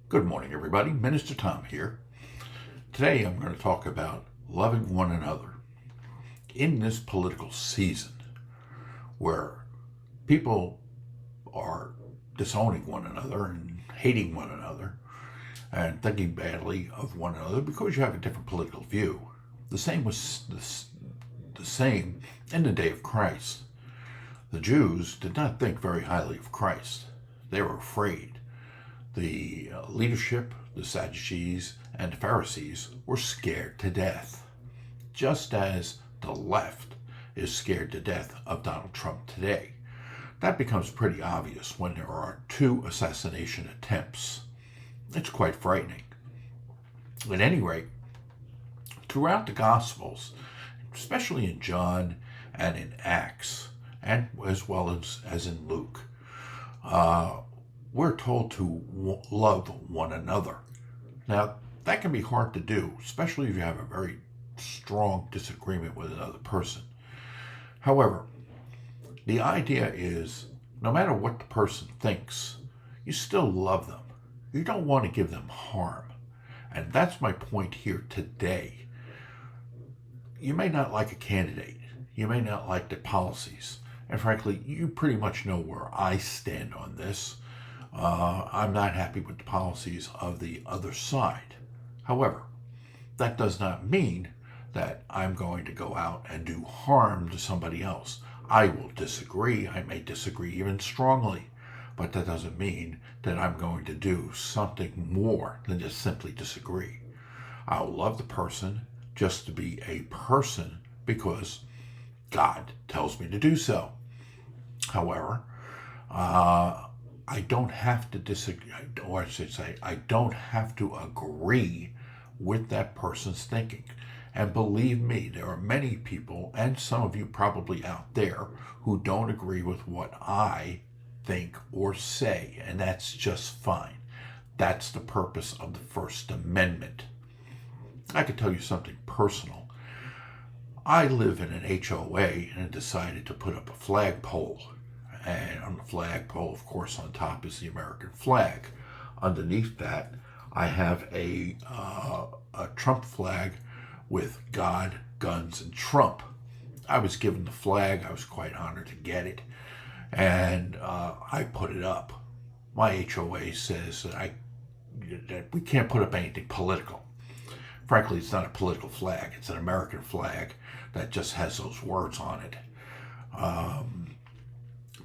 Good morning, everybody. Minister Tom here. Today I'm going to talk about loving one another in this political season where people are disowning one another and hating one another and thinking badly of one another because you have a different political view. The same was the same in the day of Christ. The Jews did not think very highly of Christ. They were afraid. The leadership, the Sadducees, and the Pharisees were scared to death, just as the left is scared to death of Donald Trump today. That becomes pretty obvious when there are two assassination attempts. It's quite frightening. At any rate, throughout the Gospels, especially in John and in Acts, and as well as in Luke, we're told to love one another. Now, that can be hard to do, especially if you have a very strong disagreement with another person. However, the idea is no matter what the person thinks, you still love them. You don't want to give them harm. And that's my point here today. You may not like a candidate, you may not like the policies, and frankly, you pretty much know where I stand on this. I'm not happy with the policies of the other side. However, that does not mean that I'm going to go out and do harm to somebody else. I will disagree. I may disagree even strongly, but that doesn't mean that I'm going to do something more than just simply disagree. I'll love the person just to be a person because God tells me to do so. However, I don't have to disagree, or I should say, I don't have to agree with that person's thinking. And believe me, there are many people, and some of you probably out there, who don't agree with what I think or say, and that's just fine. That's the purpose of the First Amendment. I could tell you something personal. I live in an HOA and decided to put up a flagpole. And on the flagpole, of course, on top is the American flag. Underneath that, I have a Trump flag with God, guns, and Trump. I was given the flag. I was quite honored to get it. And I put it up. My HOA says that we can't put up anything political. Frankly, it's not a political flag. It's an American flag that just has those words on it.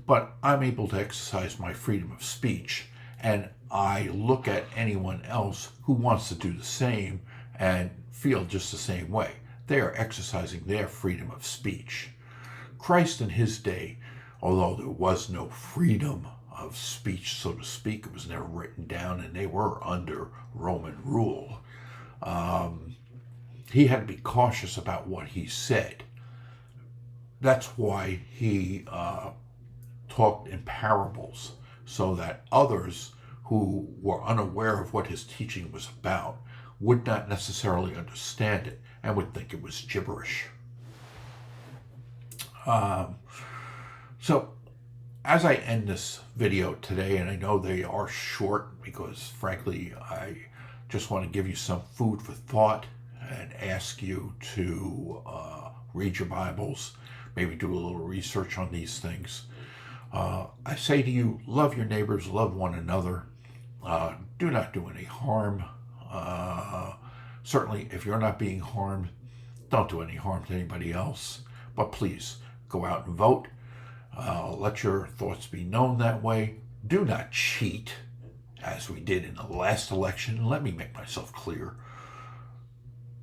But I'm able to exercise my freedom of speech, and I look at anyone else who wants to do the same and feel just the same way. They are exercising their freedom of speech. Christ in his day, although there was no freedom of speech, so to speak, it was never written down, and they were under Roman rule. He had to be cautious about what he said. That's why he talked in parables, so that others who were unaware of what his teaching was about would not necessarily understand it and would think it was gibberish. So, as I end this video today, and I know they are short because, frankly, I just want to give you some food for thought and ask you to read your Bibles, maybe do a little research on these things. I say to you, love your neighbors, love one another. Do not do any harm. Certainly, if you're not being harmed, don't do any harm to anybody else. But please, go out and vote. Let your thoughts be known that way. Do not cheat, as we did in the last election. Let me make myself clear.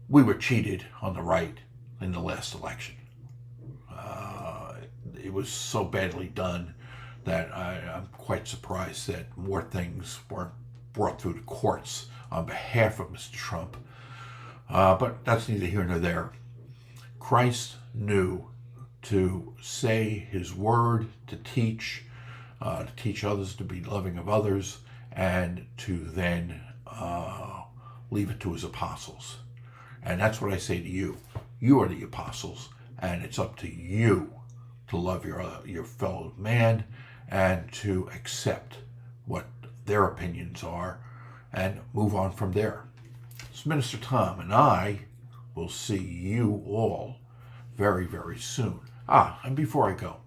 We were cheated on the right in the last election. It was so badly done that I'm quite surprised that more things weren't brought through the courts on behalf of Mr. Trump. But that's neither here nor there. Christ knew to say his word, to teach others to be loving of others, and to then leave it to his apostles. And that's what I say to you. You are the apostles, and it's up to you to love your fellow man and to accept what their opinions are and move on from there. So Minister Tom and I will see you all very, very soon. And before I go,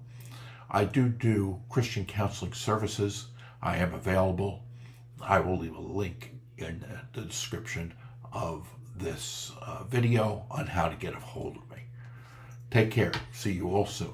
I do Christian counseling services. I am available. I will leave a link in the description of this video on how to get a hold of me. Take care. See you all soon.